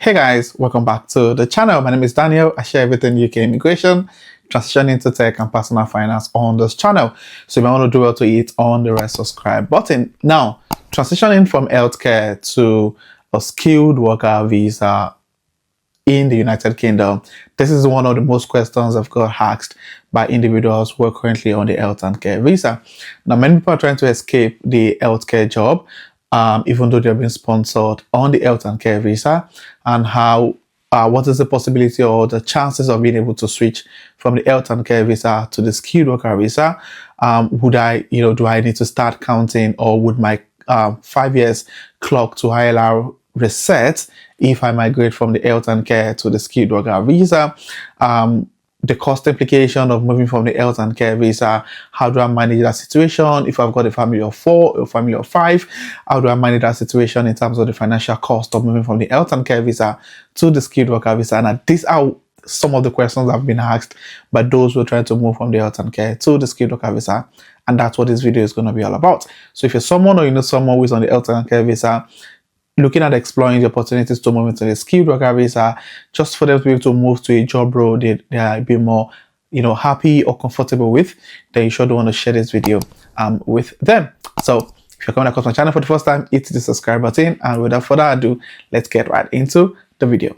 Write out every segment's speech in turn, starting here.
Hey guys, welcome back to the channel. My name is Daniel. I share everything UK immigration, transition into tech and personal finance on this channel. So if you want to do well to hit on the red subscribe button. Now, transitioning from healthcare to a skilled worker visa in the United Kingdom. This is one of the most questions I've got asked by individuals who are currently on the health and care visa. Now, many people are trying to escape the healthcare job, even though they're being sponsored on the health and care visa, and how what is the possibility or the chances of being able to switch from the health and care visa to the skilled worker visa? Do I need to start counting, or would my 5 years clock to ILR reset if I migrate from the health and care to the skilled worker visa? The cost implication of moving from the health and care visa. How do I manage that situation if I've got a family of 4 or family of 5? How do I manage that situation in terms of the financial cost of moving from the health and care visa to the skilled worker visa? And these are some of the questions that have been asked by those who are trying to move from the health and care to the skilled worker visa. And that's what this video is going to be all about. So if you're someone, or you know someone who is on the health and care visa, looking at exploring the opportunities to move into the skilled worker visa, just for them to be able to move to a job role they are a bit more, happy or comfortable with, then you sure don't want to share this video with them. So if you're coming across my channel for the first time, hit the subscribe button, and without further ado, let's get right into the video.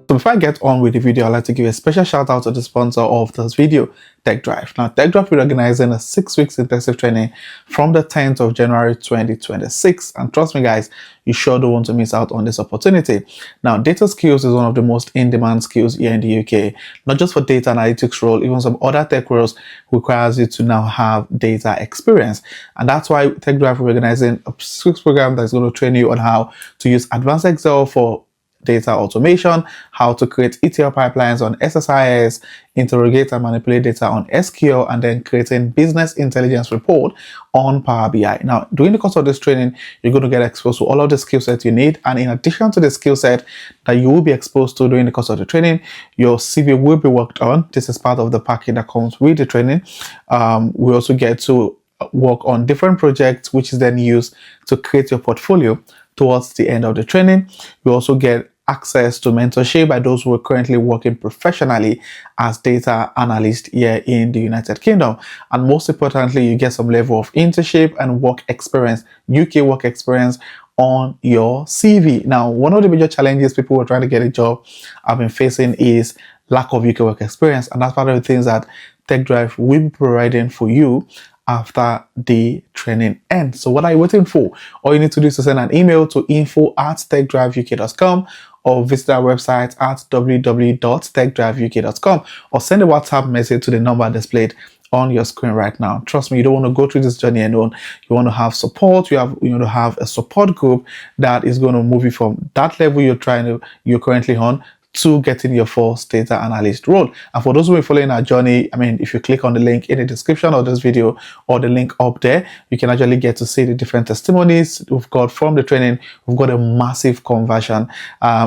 So before I get on with the video, I'd like to give a special shout out to the sponsor of this video, TechDrive. Now, TechDrive will be organizing a 6 weeks intensive training from the 10th of January 2026. And trust me, guys, you sure don't want to miss out on this opportunity. Now, data skills is one of the most in-demand skills here in the UK, not just for data analytics role, even some other tech roles requires you to now have data experience. And that's why TechDrive will be organizing a 6 weeks program that's going to train you on how to use advanced Excel for data automation, how to create ETL pipelines on SSIS, interrogate and manipulate data on SQL, and then creating business intelligence report on Power BI. Now, during the course of this training, you're going to get exposed to all of the skill sets you need. And in addition to the skill set that you will be exposed to during the course of the training, your CV will be worked on. This is part of the package that comes with the training. We also get to work on different projects, which is then used to create your portfolio towards the end of the training. You also get access to mentorship by those who are currently working professionally as data analysts here in the United Kingdom. And most importantly, you get some level of internship and work experience, UK work experience on your CV. Now, one of the major challenges people who are trying to get a job have been facing is lack of UK work experience. And that's part of the things that TechDrive will be providing for you after the training ends. So what are you waiting for? All you need to do is to send an email to info@techdriveuk.com, or visit our website at www.techdriveuk.com, or send a WhatsApp message to the number displayed on your screen right now. Trust me, you don't want to go through this journey alone. You want to have support. You want to have a support group that is going to move you from that level you're currently on to getting your first data analyst role. And for those who are following our journey, if you click on the link in the description of this video or the link up there, you can actually get to see the different testimonies we've got from the training. We've got a massive conversion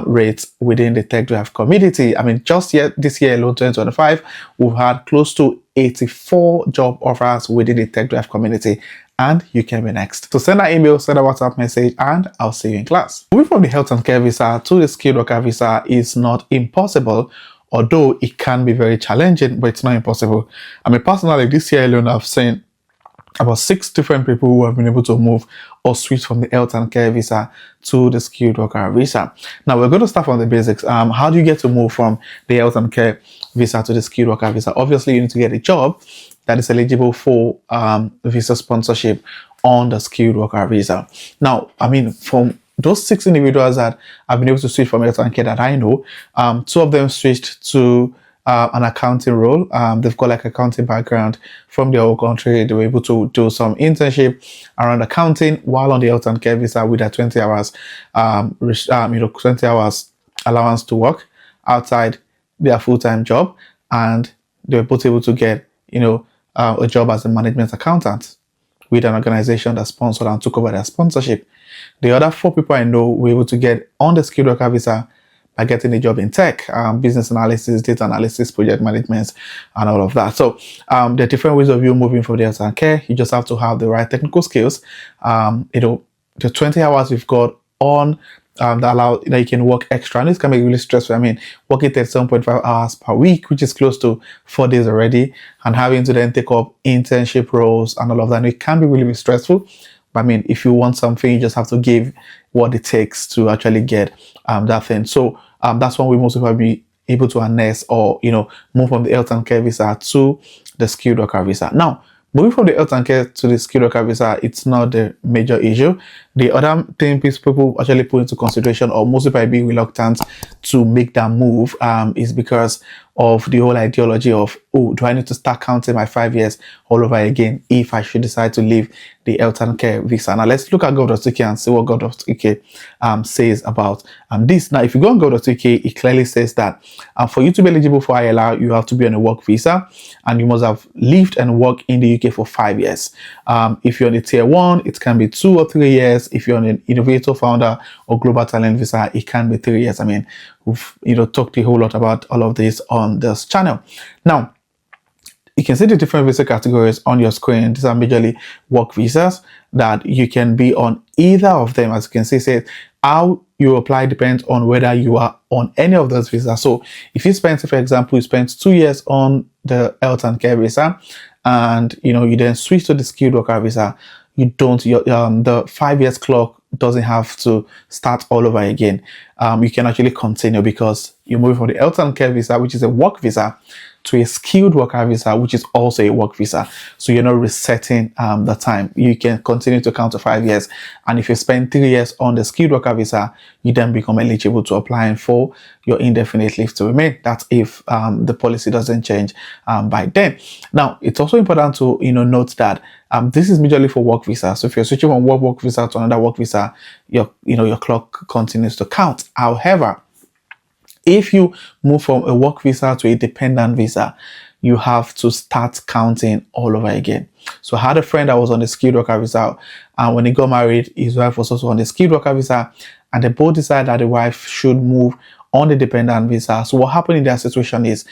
rate within the TechDrive community. Just this year alone, 2025, we've had close to 84 job offers within the TechDrive community, and you can be next. So send an email, send a WhatsApp message, and I'll see you in class. Moving from the health and care visa to the skilled worker visa is not impossible, although it can be very challenging, but it's not impossible. Personally, this year alone, I've seen about 6 different people who have been able to move or switch from the health and care visa to the skilled worker visa. Now, we're going to start from the basics. How do you get to move from the health and care visa to the skilled worker visa? Obviously, you need to get a job that is eligible for visa sponsorship on the skilled worker visa. Now, from those 6 individuals that have been able to switch from health and care that I know, 2 of them switched to an accounting role. They've got like accounting background from their own country. They were able to do some internship around accounting while on the health and care visa with a 20 hours, 20 hours allowance to work outside their full-time job, and they were both able to get, a job as a management accountant with an organization that sponsored and took over their sponsorship. The other 4 people I know were able to get on the skilled worker visa by getting a job in tech, business analysis, data analysis, project management, and all of that. So there are different ways of you moving from the health and care. You just have to have the right technical skills, the 20 hours you've got on that allow that you can work extra. And this can be really stressful. I mean, working 37.5 hours per week, which is close to 4 days already, and having to then take up internship roles and all of that. And it can be really stressful. But I mean, if you want something, you just have to give what it takes to actually get that thing. So that's when we most people be able to harness or move from the health and care visa to the skilled worker visa. Now, moving from the health and care to the skilled worker visa, it's not the major issue. The other thing people actually put into consideration, or most people be reluctant to make that move, is because of the whole ideology of, oh, do I need to start counting my 5 years all over again if I should decide to leave the health and care visa? Now let's look at gov.uk and see what gov.uk says about this. Now, if you go on gov.uk, it clearly says that for you to be eligible for ILR, you have to be on a work visa and you must have lived and worked in the UK for 5 years. If you're on a tier 1, it can be 2 or 3 years. If you're on an innovator, founder, or global talent visa, it can be 3 years. I mean, we've talked a whole lot about all of this on this channel. Now, you can see the different visa categories on your screen. These are majorly work visas that you can be on either of them. As you can see, say how you apply depends on whether you are on any of those visas. So if you spend, for example, you spent 2 years on the health and care visa, and you then switch to the skilled worker visa, you don't the 5 years clock doesn't have to start all over again. You can actually continue because you move from the health and care visa, which is a work visa, to a skilled worker visa, which is also a work visa. So you're not resetting the time. You can continue to count to 5 years. And if you spend 3 years on the skilled worker visa, you then become eligible to apply for your indefinite leave to remain. That's if the policy doesn't change by then. Now, it's also important to note that this is majorly for work visa. So if you're switching from one work visa to another work visa, your clock continues to count. However, if you move from a work visa to a dependent visa, you have to start counting all over again. So I had a friend that was on the skilled worker visa, and when he got married, his wife was also on the skilled worker visa, and they both decided that the wife should move on the dependent visa. So what happened in that situation is,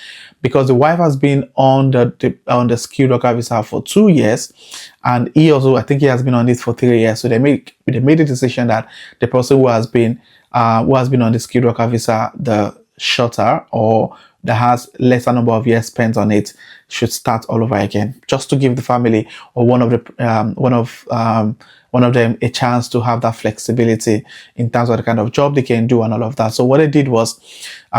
because the wife has been on the skilled worker visa for 2 years, and he also, I think he has been on it for 3 years. So they made the decision that the person who has been on the skilled worker visa, the shorter or that has lesser number of years spent on it, should start all over again, just to give the family or one of them a chance to have that flexibility in terms of the kind of job they can do and all of that. So what they did was,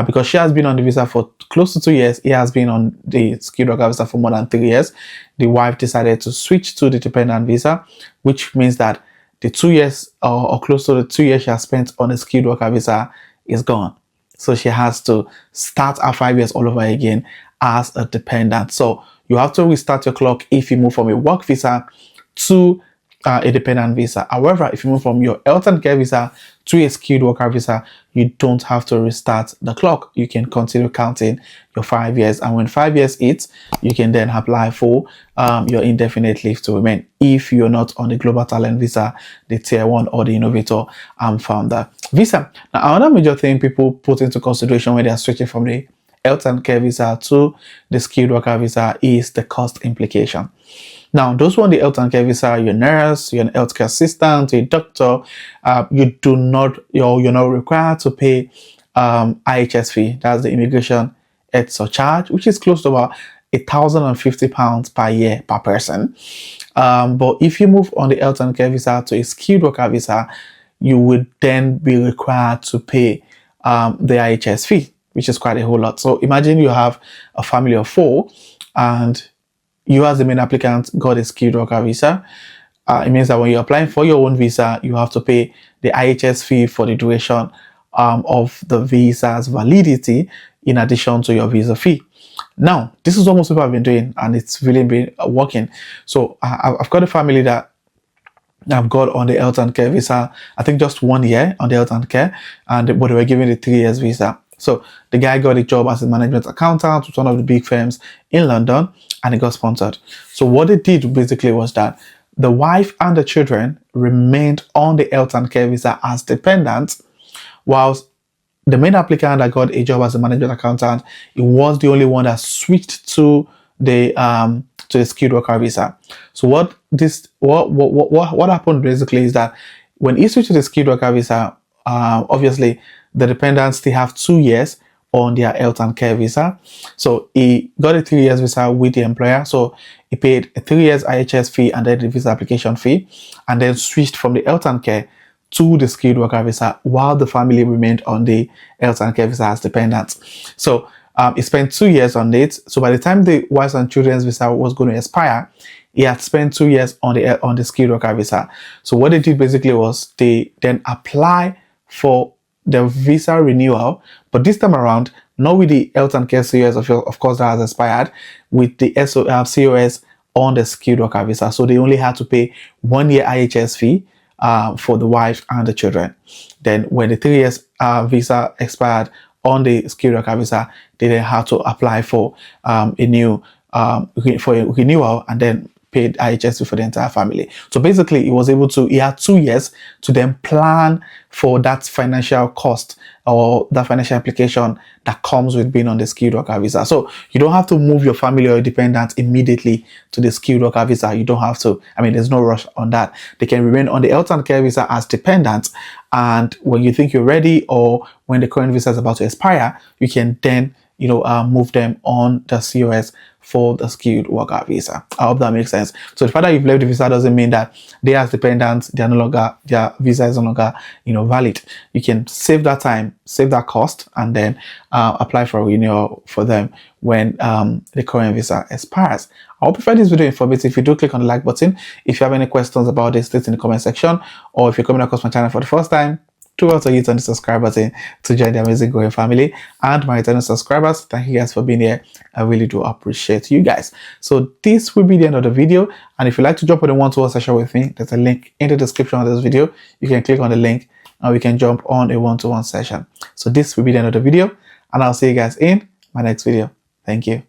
because she has been on the visa for close to 2 years, he has been on the skilled worker visa for more than 3 years, the wife decided to switch to the dependent visa, which means that the 2 years or close to the 2 years she has spent on the skilled worker visa is gone. So she has to start her 5 years all over again as a dependent. So you have to restart your clock if you move from a work visa to a dependent visa. However, if you move from your health and care visa to a skilled worker visa, you don't have to restart the clock. You can continue counting your 5 years. And when 5 years hits, you can then apply for your indefinite leave to remain if you're not on the global talent visa, the tier 1 or the innovator and founder visa. Now, another major thing people put into consideration when they are switching from the health and care visa to the skilled worker visa is the cost implication. Now, those who on the health and care visa, you're a nurse, you're an healthcare assistant, you're a doctor, you're not required to pay IHS fee. That's the immigration health surcharge, which is close to about £1,050 per year per person. But if you move on the health and care visa to a skilled worker visa, you would then be required to pay the IHS fee, which is quite a whole lot. So imagine you have a family of 4 and you as the main applicant got a skilled worker visa. It means that when you're applying for your own visa, you have to pay the IHS fee for the duration of the visa's validity in addition to your visa fee. Now, this is what most people have been doing and it's really been working. So I've got a family that I've got on the health and care visa, I think just 1 year on the health and care, but they were given a 3 years visa. So the guy got a job as a management accountant with one of the big firms in London and he got sponsored. So what they did basically was that the wife and the children remained on the health and care visa as dependents, whilst the main applicant that got a job as a management accountant, he was the only one that switched to the skilled worker visa. So what happened basically is that when he switched to the skilled worker visa, obviously the dependents still have 2 years on their health and care visa. So he got a 3 years visa with the employer. So he paid a 3 years IHS fee and then the visa application fee, and then switched from the health and care to the skilled worker visa while the family remained on the health and care visa as dependents. So he spent 2 years on it. So by the time the wives and children's visa was going to expire, he had spent 2 years on the skilled worker visa. So what they did basically was they then apply for the visa renewal, but this time around, not with the health and care COS, of course, that has expired, with the COS on the skilled worker visa. So they only had to pay 1 year IHS fee for the wife and the children. Then when the 3 years visa expired on the skilled worker visa, they then had to apply for a renewal and then paid IHS for the entire family. So basically, he had 2 years to then plan for that financial cost or that financial implication that comes with being on the skilled worker visa. So you don't have to move your family or your dependents immediately to the skilled worker visa. You don't have to. I mean, there's no rush on that. They can remain on the health and care visa as dependents. And when you think you're ready or when the current visa is about to expire, you can then move them on the COS for the skilled worker visa. I hope that makes sense. So the fact that you've left the visa doesn't mean that they as dependents, their visa is no longer, valid. You can save that time, save that cost, and then apply for a renewal for them when the current visa expires. I hope you find this video informative. If you do, click on the like button. If you have any questions about this, leave it in the comment section. Or if you're coming across my channel for the first time, do also hit on the subscribe button to join the amazing growing family. And my returning subscribers, thank you guys for being here. I really do appreciate you guys. So this will be the end of the video. And if you'd like to jump on a one-to-one session with me, there's a link in the description of this video. You can click on the link and we can jump on a one-to-one session. So this will be the end of the video, and I'll see you guys in my next video. Thank you.